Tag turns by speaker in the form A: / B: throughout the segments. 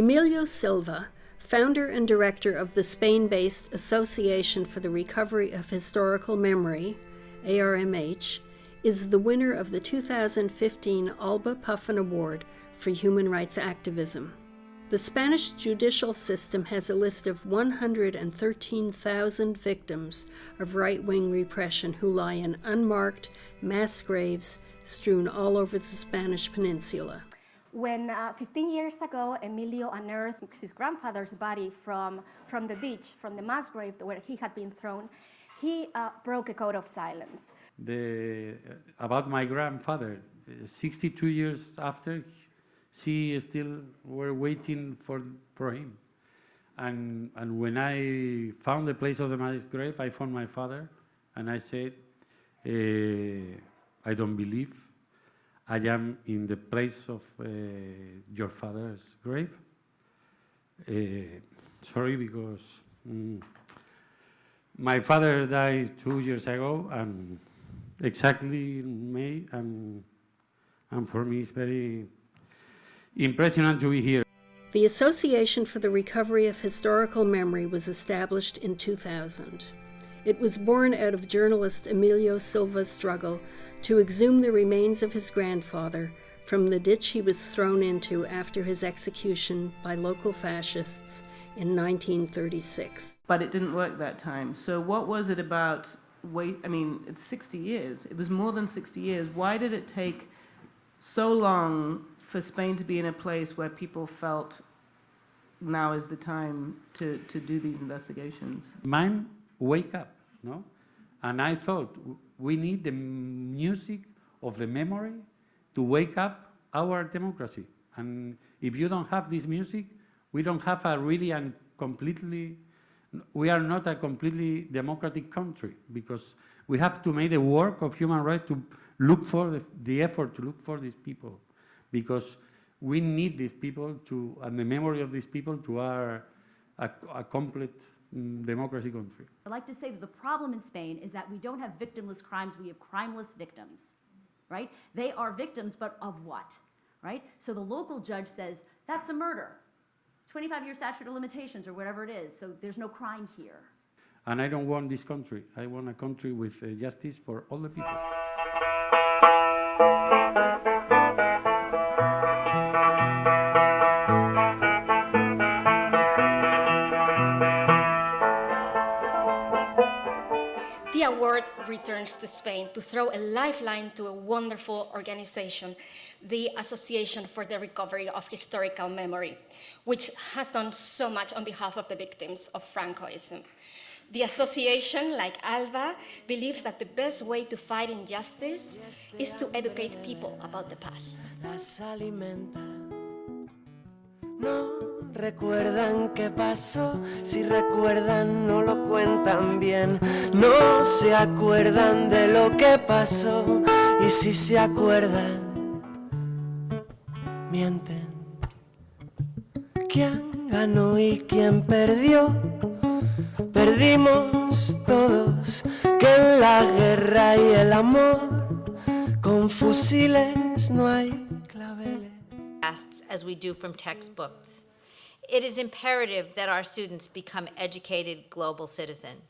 A: Emilio Silva, founder and director of the Spain-based Association for the Recovery of Historical Memory, ARMH, is the winner of the 2015 ALBA Puffin Award for Human Rights Activism. The Spanish judicial system has a list of 113,000 victims of right-wing repression who lie in unmarked mass graves strewn all over the Spanish peninsula.
B: When 15 years ago, Emilio unearthed his grandfather's body from the ditch, from the mass grave where he had been thrown, he broke a code of silence.
C: About my grandfather, 62 years after, she still were waiting for him. And when I found the place of the mass grave, I found my father, and I said, I don't believe I am in the place of your father's grave. Sorry, because my father died 2 years ago, and exactly in May, and for me it's very impressionant to be here.
A: The Association for the Recovery of Historical Memory was established in 2000. It was born out of journalist Emilio Silva's struggle to exhume the remains of his grandfather from the ditch he was thrown into after his execution by local fascists in 1936.
D: But it didn't work that time. So what was it about it's 60 years. It was more than 60 years. Why did it take so long for Spain to be in a place where people felt now is the time to do these investigations?
C: Mine wake up, no? And I thought we need the music of the memory to wake up our democracy. And if you don't have this music, we don't have we are not a completely democratic country, because we have to make the work of human rights to look for the effort to look for these people, because we need these people and the memory of these people to are a complete democracy country.
E: I'd like to say that the problem in Spain is that we don't have victimless crimes, we have crimeless victims, right? They are victims, but of what, right? So the local judge says, that's a murder, 25-year statute of limitations or whatever it is, so there's no crime here.
C: And I don't want this country. I want a country with justice for all the people.
B: The award returns to Spain to throw a lifeline to a wonderful organization, the Association for the Recovery of Historical Memory, which has done so much on behalf of the victims of Francoism. The association, like ALBA, believes that the best way to fight injustice is to educate people about the past.
F: Recuerdan qué pasó, si recuerdan no lo cuentan bien, no se acuerdan de lo que pasó, y si se acuerdan, mienten. ¿Quién ganó y quién perdió? Perdimos todos, que en la guerra y el amor, con fusiles no hay claveles.
G: As we do from textbooks. It is imperative that our students become educated global citizens.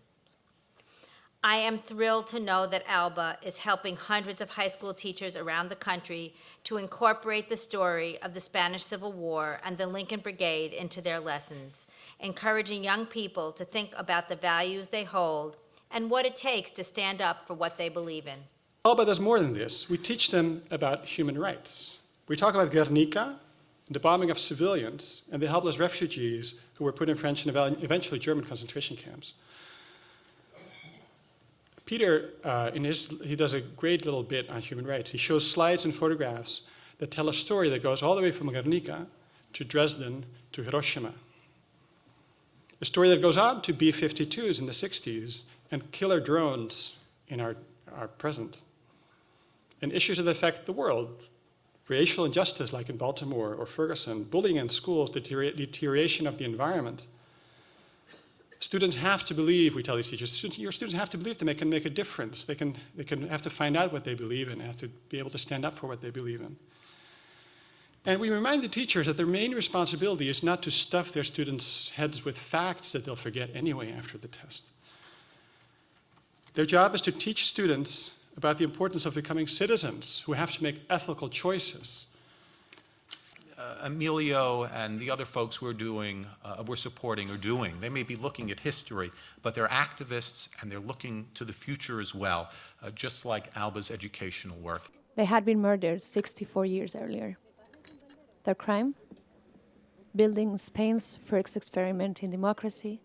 G: I am thrilled to know that ALBA is helping hundreds of high school teachers around the country to incorporate the story of the Spanish Civil War and the Lincoln Brigade into their lessons, encouraging young people to think about the values they hold and what it takes to stand up for what they believe in.
H: ALBA does more than this. We teach them about human rights. We talk about Guernica, the bombing of civilians, and the helpless refugees who were put in French and eventually German concentration camps. Peter, he does a great little bit on human rights. He shows slides and photographs that tell a story that goes all the way from Guernica to Dresden to Hiroshima. A story that goes on to B-52s in the 60s and killer drones in our present. And issues that affect the world. Racial injustice like in Baltimore or Ferguson, bullying in schools, deterioration of the environment. Students have to believe, we tell these teachers, your students have to believe that they can make a difference. They have to find out what they believe in, have to be able to stand up for what they believe in. And we remind the teachers that their main responsibility is not to stuff their students' heads with facts that they'll forget anyway after the test. Their job is to teach students about the importance of becoming citizens who have to make ethical choices.
I: Emilio and the other folks we're supporting are doing. They may be looking at history, but they're activists and they're looking to the future as well, just like ALBA's educational work.
J: They had been murdered 64 years earlier. Their crime? Building Spain's first experiment in democracy,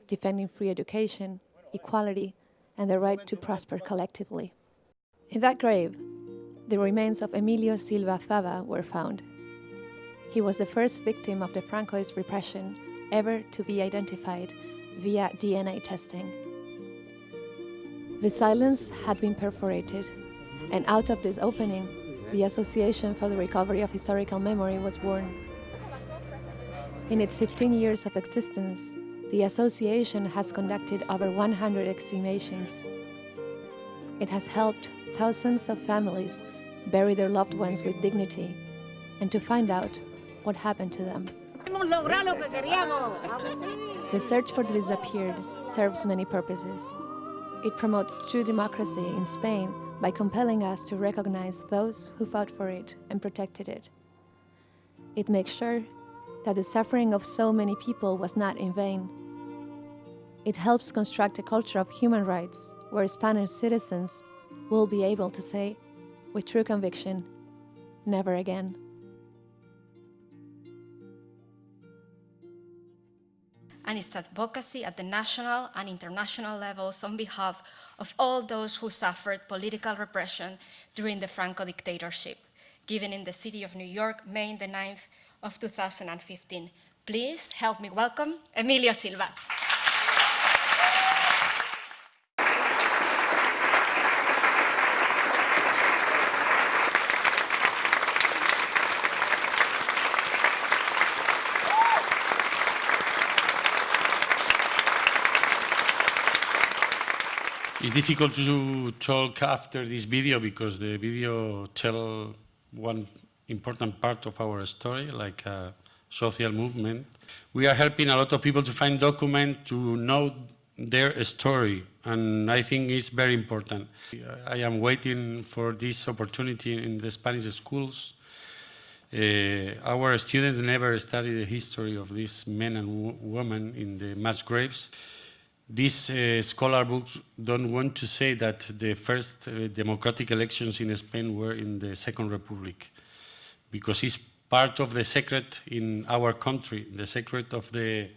J: defending free education, equality, and the right to prosper collectively. In that grave, the remains of Emilio Silva Fava were found. He was the first victim of the Francoist repression ever to be identified via DNA testing. The silence had been perforated, and out of this opening, the Association for the Recovery of Historical Memory was born. In its 15 years of existence, the association has conducted over 100 exhumations. It has helped thousands of families bury their loved ones with dignity and to find out what happened to them. The search for the disappeared serves many purposes. It promotes true democracy in Spain by compelling us to recognize those who fought for it and protected it. It makes sure that the suffering of so many people was not in vain. It helps construct a culture of human rights where Spanish citizens will be able to say, with true conviction, never again.
B: And its advocacy at the national and international levels on behalf of all those who suffered political repression during the Franco dictatorship, given in the city of New York, May the 9th of 2015. Please help me welcome Emilio Silva.
C: It's difficult to talk after this video because the video tells one important part of our story, like a social movement. We are helping a lot of people to find documents to know their story, and I think it's very important. I am waiting for this opportunity in the Spanish schools. Our students never study the history of these men and women in the mass graves. These scholar books don't want to say that the first democratic elections in Spain were in the Second Republic, because it's part of the secret in our country, the secret of the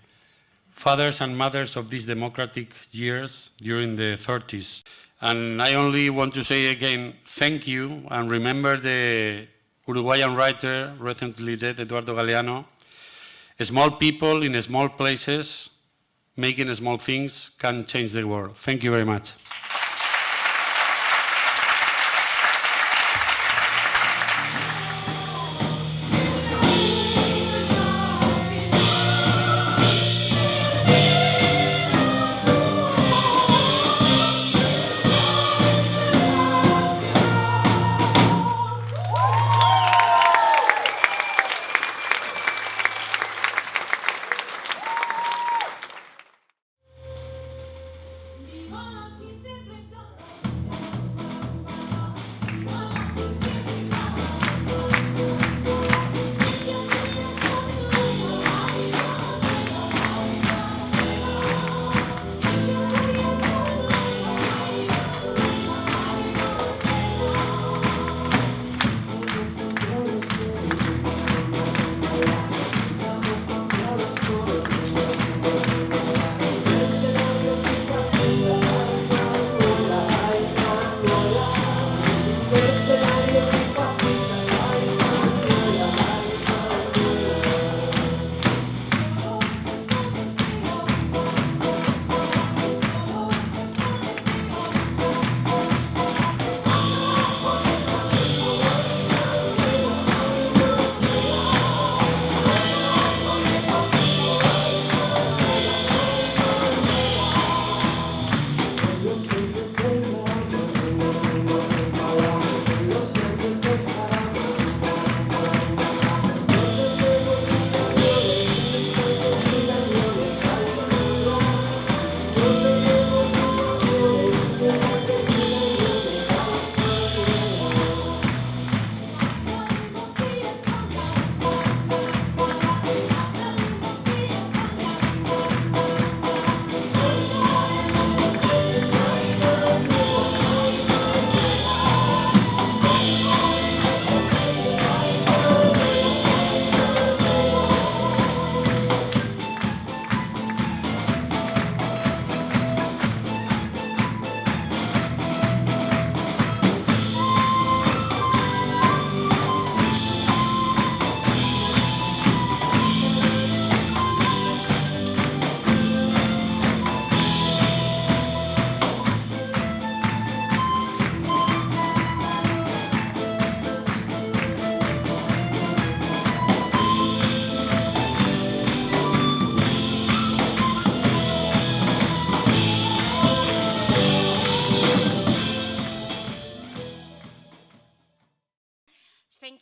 C: fathers and mothers of these democratic years during the 30s. And I only want to say again, thank you, and remember the Uruguayan writer, recently dead, Eduardo Galeano, small people in small places making small things can change the world. Thank you very much.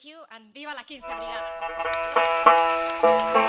B: Thank you, and viva la 15 Brigada.